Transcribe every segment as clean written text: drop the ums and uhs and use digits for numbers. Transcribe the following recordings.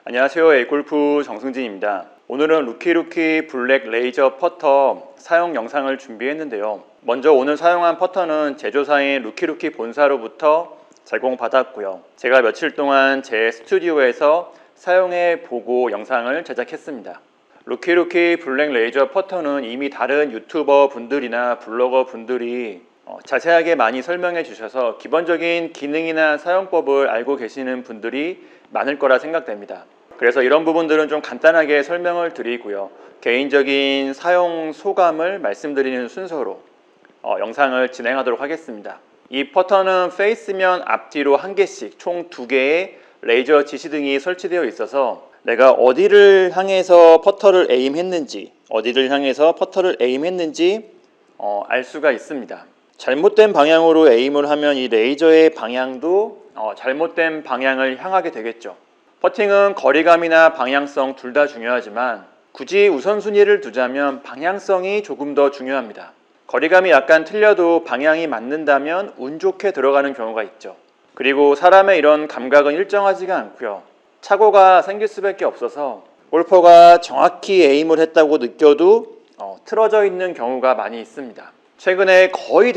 안녕하세요. A골프 정승진입니다. 오늘은 루키루키 블랙 레이저 퍼터 사용 영상을 준비했는데요. 먼저 오늘 사용한 퍼터는 제조사인 루키루키 본사로부터 제공받았고요. 제가 며칠 동안 제 스튜디오에서 사용해 보고 영상을 제작했습니다. 루키루키 블랙 레이저 퍼터는 이미 다른 유튜버 분들이나 블로거 분들이 자세하게 많이 설명해 주셔서 기본적인 기능이나 사용법을 알고 계시는 분들이 많을 거라 생각됩니다. 그래서 이런 부분들은 좀 간단하게 설명을 드리고요. 개인적인 사용 소감을 말씀드리는 순서로 영상을 진행하도록 하겠습니다. 이 퍼터는 페이스면 앞뒤로 한 개씩 총 2개의 레이저 지시등이 설치되어 있어서 내가 어디를 향해서 퍼터를 에임했는지 알 수가 있습니다. 잘못된 방향으로 에임을 하면 이 레이저의 방향도 잘못된 방향을 향하게 되겠죠. 퍼팅은 거리감이나 방향성 둘 다 중요하지만 굳이 우선순위를 두자면 방향성이 조금 더 중요합니다. 거리감이 약간 틀려도 방향이 맞는다면 운 좋게 들어가는 경우가 있죠. 그리고 사람의 이런 감각은 일정하지가 않고요. 착오가 생길 수밖에 없어서 골퍼가 정확히 에임을 했다고 느껴도 틀어져 있는 경우가 많이 있습니다. 최근에 거의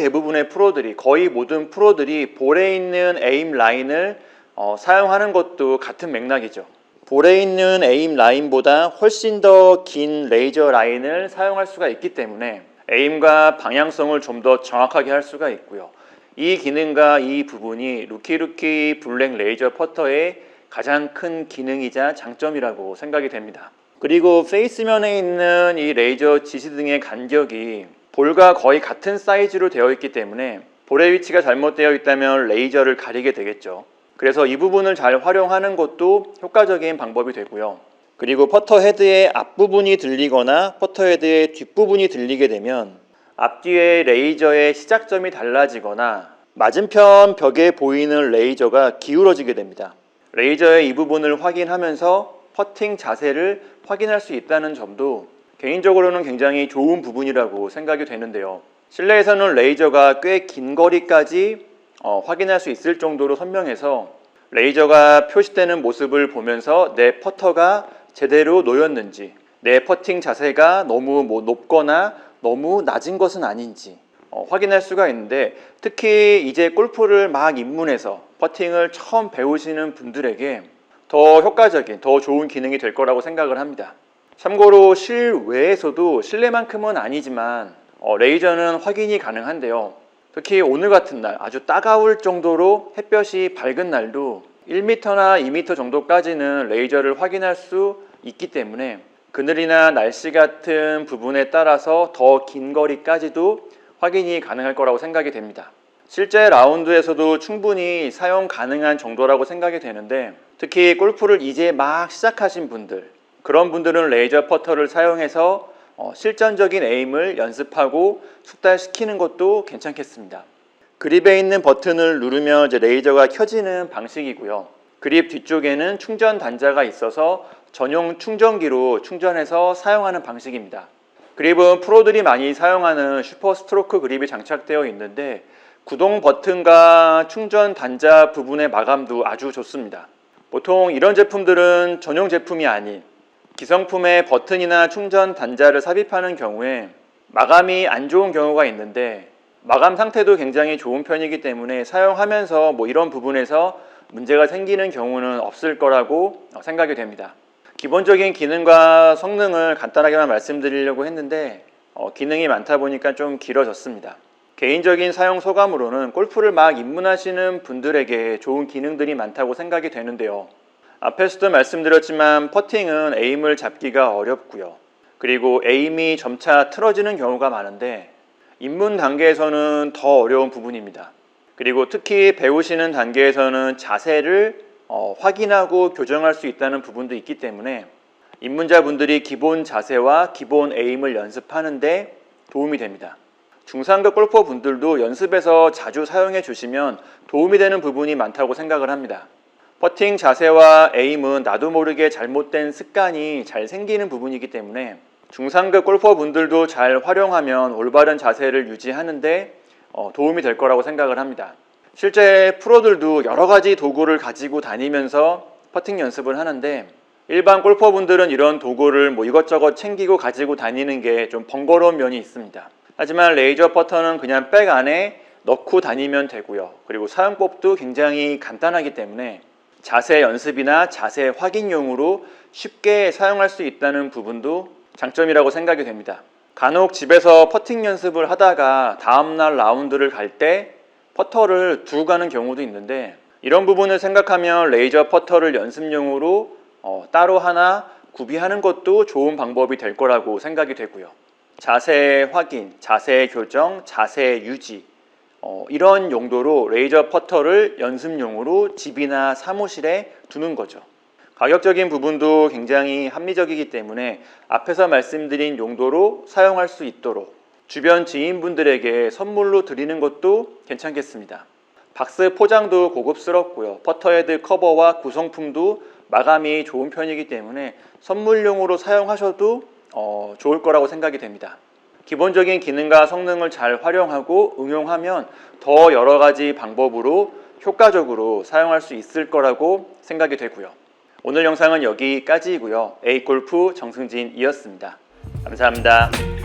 모든 프로들이 볼에 있는 에임 라인을 사용하는 것도 같은 맥락이죠. 볼에 있는 에임 라인보다 훨씬 더 긴 레이저 라인을 사용할 수가 있기 때문에 에임과 방향성을 좀 더 정확하게 할 수가 있고요. 이 기능과 이 부분이 루키루키 블랙 레이저 퍼터의 가장 큰 기능이자 장점이라고 생각이 됩니다. 그리고 페이스면에 있는 이 레이저 지시등의 간격이 볼과 거의 같은 사이즈로 되어 있기 때문에 볼의 위치가 잘못되어 있다면 레이저를 가리게 되겠죠. 그래서 이 부분을 잘 활용하는 것도 효과적인 방법이 되고요. 그리고 퍼터 헤드의 앞부분이 들리거나 퍼터 헤드의 뒷부분이 들리게 되면 앞뒤의 레이저의 시작점이 달라지거나 맞은편 벽에 보이는 레이저가 기울어지게 됩니다. 레이저의 이 부분을 확인하면서 퍼팅 자세를 확인할 수 있다는 점도 개인적으로는 굉장히 좋은 부분이라고 생각이 되는데요. 실내에서는 레이저가 꽤 긴 거리까지 확인할 수 있을 정도로 선명해서 레이저가 표시되는 모습을 보면서 내 퍼터가 제대로 놓였는지, 내 퍼팅 자세가 너무 높거나 너무 낮은 것은 아닌지 확인할 수가 있는데, 특히 이제 골프를 막 입문해서 퍼팅을 처음 배우시는 분들에게 더 효과적인, 더 좋은 기능이 될 거라고 생각을 합니다. 참고로 실외에서도 실내만큼은 아니지만 레이저는 확인이 가능한데요. 특히 오늘 같은 날 아주 따가울 정도로 햇볕이 밝은 날도 1m나 2m 정도까지는 레이저를 확인할 수 있기 때문에 그늘이나 날씨 같은 부분에 따라서 더 긴 거리까지도 확인이 가능할 거라고 생각이 됩니다. 실제 라운드에서도 충분히 사용 가능한 정도라고 생각이 되는데, 특히 골프를 이제 막 시작하신 분들, 그런 분들은 레이저 퍼터를 사용해서 실전적인 에임을 연습하고 숙달시키는 것도 괜찮겠습니다. 그립에 있는 버튼을 누르면 이제 레이저가 켜지는 방식이고요. 그립 뒤쪽에는 충전 단자가 있어서 전용 충전기로 충전해서 사용하는 방식입니다. 그립은 프로들이 많이 사용하는 슈퍼 스트로크 그립이 장착되어 있는데 구동 버튼과 충전 단자 부분의 마감도 아주 좋습니다. 보통 이런 제품들은 전용 제품이 아닌 기성품의 버튼이나 충전 단자를 삽입하는 경우에 마감이 안 좋은 경우가 있는데, 마감 상태도 굉장히 좋은 편이기 때문에 사용하면서 이런 부분에서 문제가 생기는 경우는 없을 거라고 생각이 됩니다. 기본적인 기능과 성능을 간단하게만 말씀드리려고 했는데 기능이 많다 보니까 좀 길어졌습니다. 개인적인 사용 소감으로는 골프를 막 입문하시는 분들에게 좋은 기능들이 많다고 생각이 되는데요. 앞에서도 말씀드렸지만 퍼팅은 에임을 잡기가 어렵고요. 그리고 에임이 점차 틀어지는 경우가 많은데 입문 단계에서는 더 어려운 부분입니다. 그리고 특히 배우시는 단계에서는 자세를 확인하고 교정할 수 있다는 부분도 있기 때문에 입문자분들이 기본 자세와 기본 에임을 연습하는데 도움이 됩니다. 중상급 골퍼분들도 연습에서 자주 사용해 주시면 도움이 되는 부분이 많다고 생각을 합니다. 퍼팅 자세와 에임은 나도 모르게 잘못된 습관이 잘 생기는 부분이기 때문에 중상급 골퍼분들도 잘 활용하면 올바른 자세를 유지하는데 도움이 될 거라고 생각을 합니다. 실제 프로들도 여러 가지 도구를 가지고 다니면서 퍼팅 연습을 하는데 일반 골퍼분들은 이런 도구를 이것저것 챙기고 가지고 다니는 게 좀 번거로운 면이 있습니다. 하지만 레이저 퍼터는 그냥 백 안에 넣고 다니면 되고요. 그리고 사용법도 굉장히 간단하기 때문에 자세 연습이나 자세 확인용으로 쉽게 사용할 수 있다는 부분도 장점이라고 생각이 됩니다. 간혹 집에서 퍼팅 연습을 하다가 다음날 라운드를 갈 때 퍼터를 두고 가는 경우도 있는데, 이런 부분을 생각하면 레이저 퍼터를 연습용으로 따로 하나 구비하는 것도 좋은 방법이 될 거라고 생각이 되고요. 자세 확인, 자세 교정, 자세 유지, 이런 용도로 레이저 퍼터를 연습용으로 집이나 사무실에 두는 거죠. 가격적인 부분도 굉장히 합리적이기 때문에 앞에서 말씀드린 용도로 사용할 수 있도록 주변 지인분들에게 선물로 드리는 것도 괜찮겠습니다. 박스 포장도 고급스럽고요. 퍼터헤드 커버와 구성품도 마감이 좋은 편이기 때문에 선물용으로 사용하셔도 좋을 거라고 생각이 됩니다. 기본적인 기능과 성능을 잘 활용하고 응용하면 더 여러 가지 방법으로 효과적으로 사용할 수 있을 거라고 생각이 되고요. 오늘 영상은 여기까지이고요. A골프 정승진이었습니다. 감사합니다.